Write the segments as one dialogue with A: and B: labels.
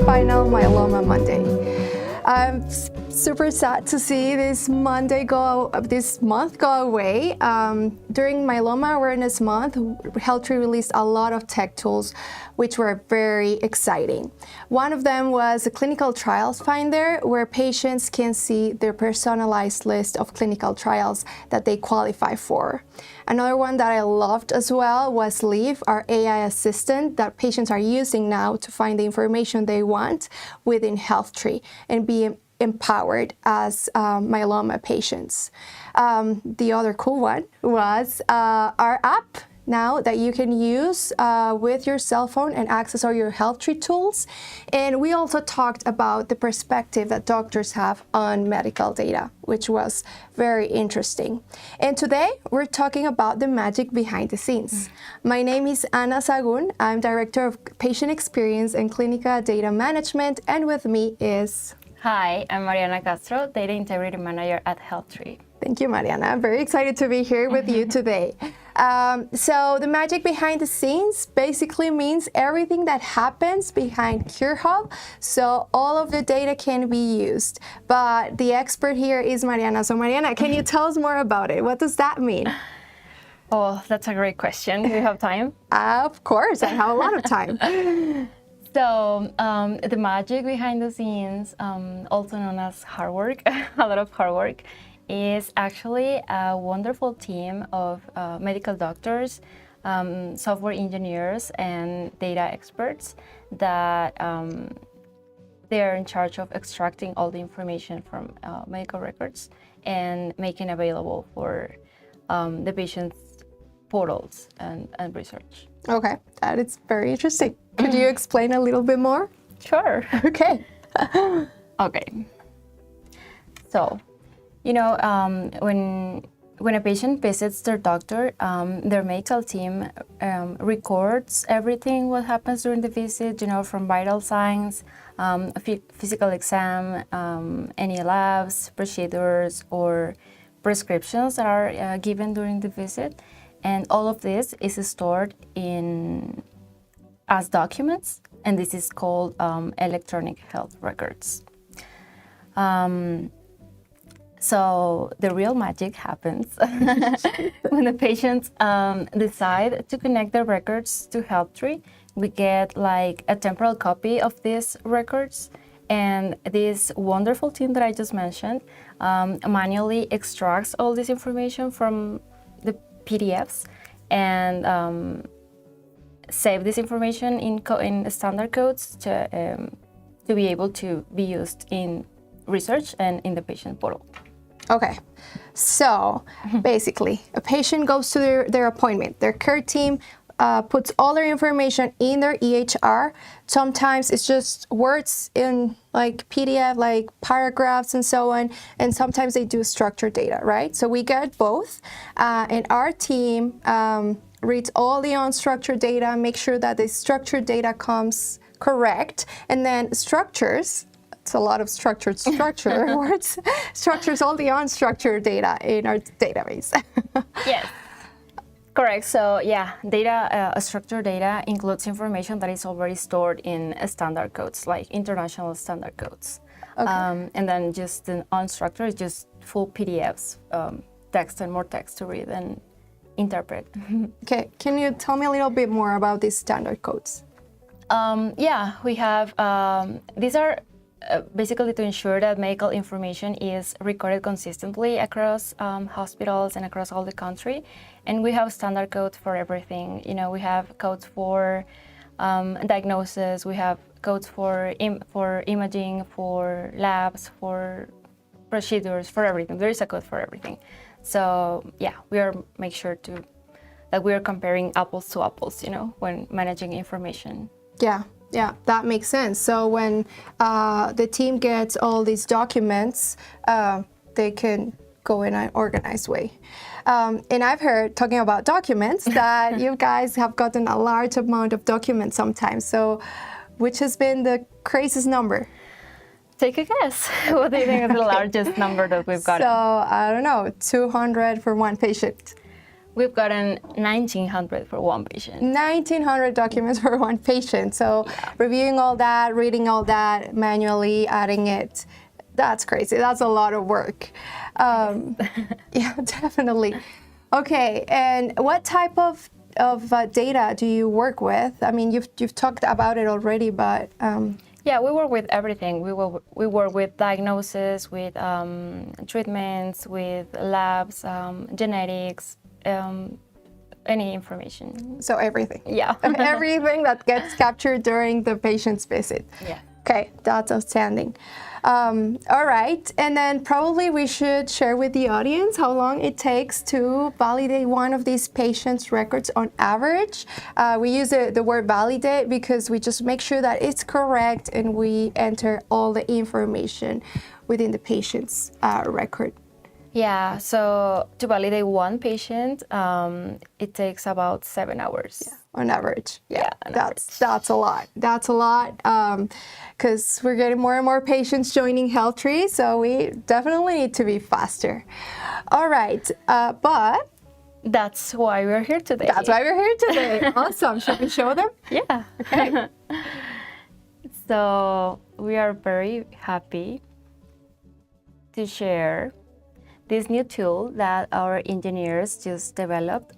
A: Final Myeloma Monday. I'm super sad to see this month go away. During Myeloma Awareness Month, HealthTree released a lot of tech tools which were very exciting. One of them was a clinical trials finder, where patients can see their personalized list of clinical trials that they qualify for. Another one that I loved as well was Leave, our AI assistant that patients are using now to find the information they want within HealthTree and be empowered as myeloma patients. The other cool one was our app now that you can use with your cell phone and access all your HealthTree tools. And we also talked about the perspective that doctors have on medical data, which was very interesting. And today we're talking about the magic behind the scenes. My name is Ana Sagun. I'm Director of Patient Experience and Clinical Data Management, and with me is...
B: Hi, I'm Mariana Castro, Data Integrity Manager at HealthTree.
A: Thank you, Mariana. I'm very excited to be here with you today. So the magic behind the scenes basically means everything that happens behind CureHub, so all of the data can be used. But the expert here is Mariana. So Mariana, can you tell us more about it? What does that mean?
B: Oh, that's a great question. Do you have time?
A: Of course, I have a lot of time.
B: So the magic behind the scenes, also known as hard work, a lot of hard work, is actually a wonderful team of medical doctors, software engineers, and data experts that they're in charge of extracting all the information from medical records and making available for the patient's portals and research.
A: Okay, that is very interesting. Could you explain a little bit more?
B: Sure.
A: Okay.
B: Okay. So, you know, when a patient visits their doctor, their medical team records everything what happens during the visit, you know, from vital signs, physical exam, any labs, procedures, or prescriptions that are given during the visit. And all of this is stored as documents, and this is called electronic health records. So the real magic happens when the patients decide to connect their records to HealthTree. We get like a temporal copy of these records, and this wonderful team that I just mentioned manually extracts all this information from the PDFs and save this information in standard codes to be able to be used in research and in the patient portal.
A: Okay, so basically a patient goes to their appointment. Their care team puts all their information in their EHR. Sometimes it's just words in like PDF, like paragraphs and so on. And sometimes they do structured data, right? So we get both. And our team reads all the unstructured data, make sure that the structured data comes correct, and then structures. It's a lot of structure words. Structures all the unstructured data in our database.
B: Yes, correct. So yeah, data, structured data includes information that is already stored in standard codes, like international standard codes.
A: Okay.
B: And then just the unstructured is just full PDFs, text and more text to read and interpret.
A: Okay, can you tell me a little bit more about these standard codes?
B: Yeah, we have, these are basically to ensure that medical information is recorded consistently across hospitals and across all the country. And we have standard codes for everything. You know, we have codes for diagnosis, we have codes for imaging, for labs, for procedures, for everything. There is a code for everything. So yeah, make sure that we are comparing apples to apples, you know, when managing information.
A: Yeah, that makes sense. So when the team gets all these documents, they can go in an organized way. And I've heard, talking about documents, that you guys have gotten a large amount of documents sometimes. So which has been the craziest number?
B: Take a guess. What do you think is the largest number that we've gotten?
A: So, I don't know, 200 for one patient.
B: We've gotten 1,900 for one patient.
A: 1,900 documents for one patient. So reviewing all that, reading all that, manually adding it, that's crazy. That's a lot of work. Yeah, definitely. Okay, and what type of data do you work with? I mean, you've talked about it already, but...
B: Yeah, we work with everything. We work with diagnosis, with treatments, with labs, genetics, any information.
A: So everything.
B: Yeah.
A: Everything that gets captured during the patient's visit.
B: Yeah.
A: Okay, that's outstanding. All right, and then probably we should share with the audience how long it takes to validate one of these patients' records on average. We use the word validate because we just make sure that it's correct and we enter all the information within the patient's record.
B: Yeah, so to validate one patient, it takes about 7 hours.
A: Yeah, on average. Yeah,
B: on
A: that's a lot. That's a lot because we're getting more and more patients joining HealthTree, so we definitely need to be faster. All right, but
B: that's why we're here today.
A: That's why we're here today. Awesome. Should we show them?
B: Yeah.
A: Okay.
B: So we are very happy to share this new tool that our engineers just developed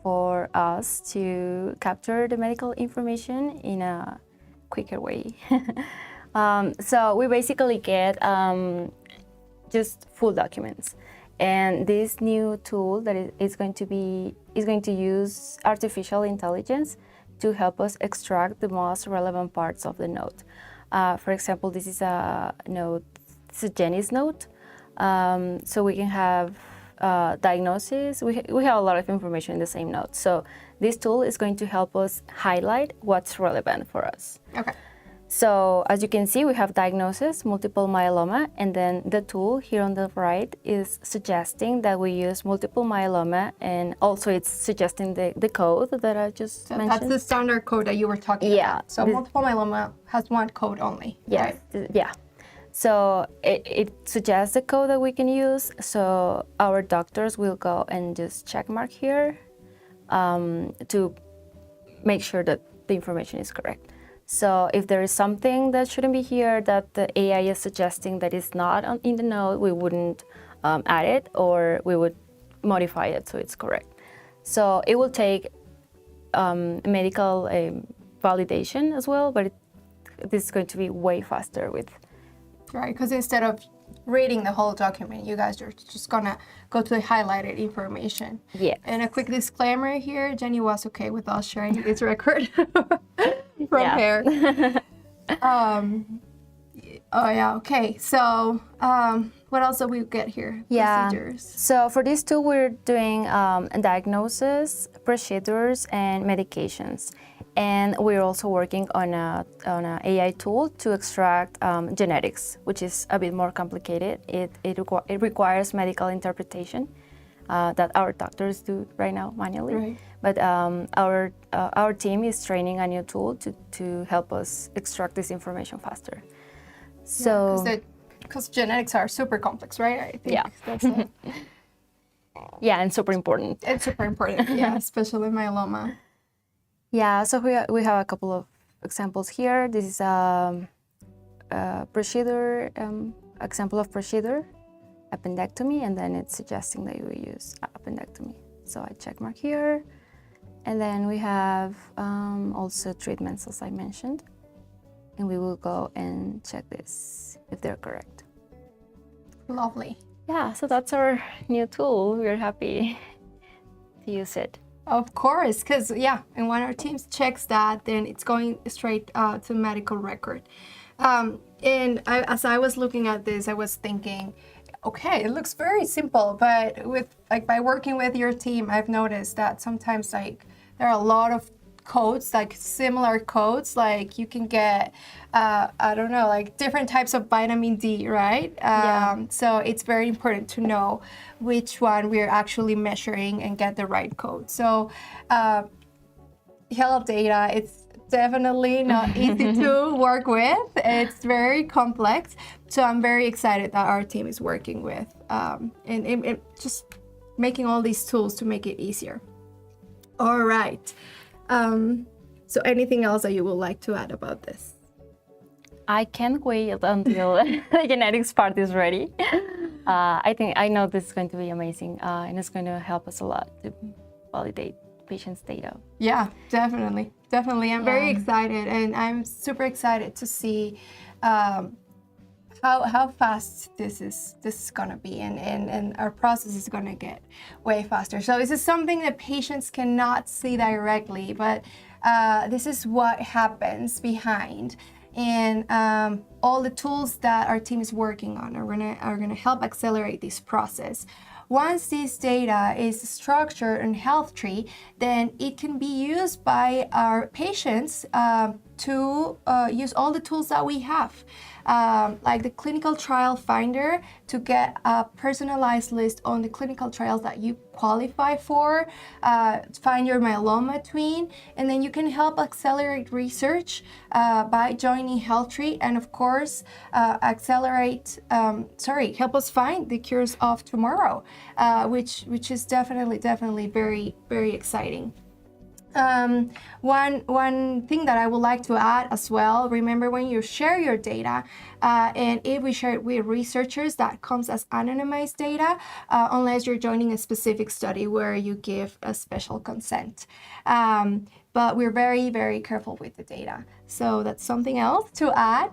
B: for us to capture the medical information in a quicker way. So we basically get just full documents. And this new tool that is going to use artificial intelligence to help us extract the most relevant parts of the note. For example, this is a note, it's a Jenny's note. So we can have diagnosis. We have a lot of information in the same note. So this tool is going to help us highlight what's relevant for us.
A: Okay.
B: So as you can see, we have diagnosis, multiple myeloma, and then the tool here on the right is suggesting that we use multiple myeloma, and also it's suggesting the code that I just mentioned.
A: That's the standard code that you were talking about. So multiple myeloma has one code only.
B: Yes,
A: right?
B: Yeah. So it suggests the code that we can use. So our doctors will go and just check mark here to make sure that the information is correct. So if there is something that shouldn't be here that the AI is suggesting that is not in the note, we wouldn't add it, or we would modify it so it's correct. So it will take medical validation as well, but this is going to be way faster with.
A: Right, because instead of reading the whole document, you guys are just gonna go to the highlighted information.
B: Yeah.
A: And a quick disclaimer here, Jenny was okay with us sharing this record from here. Oh yeah, okay. So What else do we get here?
B: Yeah.
A: Procedures.
B: So for these two, we're doing diagnosis, procedures, and medications. And we're also working on a AI tool to extract genetics, which is a bit more complicated. It requires medical interpretation that our doctors do right now manually.
A: Right.
B: But our team is training a new tool to help us extract this information faster. So
A: Because genetics are super complex, right? I think
B: Yeah.
A: that's it.
B: yeah, and super important.
A: It's super important, yeah, especially myeloma.
B: Yeah, so we have a couple of examples here. This is a procedure, example of procedure, appendectomy, and then it's suggesting that you use appendectomy. So I check mark here. And then we have also treatments, as I mentioned. And we will go and check this if they're correct.
A: Lovely.
B: Yeah, so that's our new tool. We're happy to use it.
A: Of course, because and when our team checks that, then it's going straight to medical record. As I was looking at this, I was thinking, okay, it looks very simple, but by working with your team, I've noticed that sometimes there are a lot of codes, similar codes, you can get, I don't know, different types of vitamin D, right? So it's very important to know which one we're actually measuring and get the right code. So health data, it's definitely not easy to work with. It's very complex. So I'm very excited that our team is working with and just making all these tools to make it easier. All right. So anything else that you would like to add about this?
B: I can't wait until the genetics part is ready. I know this is going to be amazing, and it's going to help us a lot to validate patients' data.
A: Yeah, definitely. I'm very excited, and I'm super excited to see how fast this is gonna be, and our process is gonna get way faster. So this is something that patients cannot see directly, but this is what happens behind. And all the tools that our team is working on are gonna help accelerate this process. Once this data is structured in HealthTree, then it can be used by our patients to use all the tools that we have, like the clinical trial finder, to get a personalized list on the clinical trials that you qualify for, find your myeloma twin, and then you can help accelerate research by joining HealthTree, and of course help us find the cures of tomorrow, which is definitely very, very exciting. One thing that I would like to add as well, remember when you share your data, and if we share it with researchers, that comes as anonymized data, unless you're joining a specific study where you give a special consent. But we're very, very careful with the data. So that's something else to add.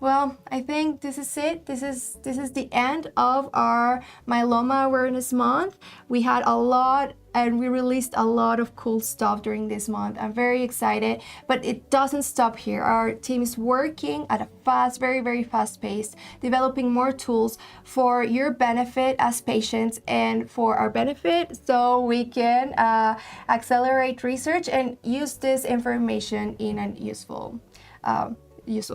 A: Well, I think this is it. This is the end of our Myeloma Awareness Month. We had a lot, and we released a lot of cool stuff during this month. I'm very excited, but it doesn't stop here. Our team is working at a fast, very, very fast pace, developing more tools for your benefit as patients and for our benefit, so we can accelerate research and use this information in a useful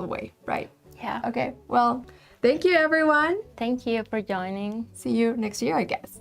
A: way, right?
B: Yeah.
A: Okay, well, thank you everyone.
B: Thank you for joining.
A: See you next year, I guess.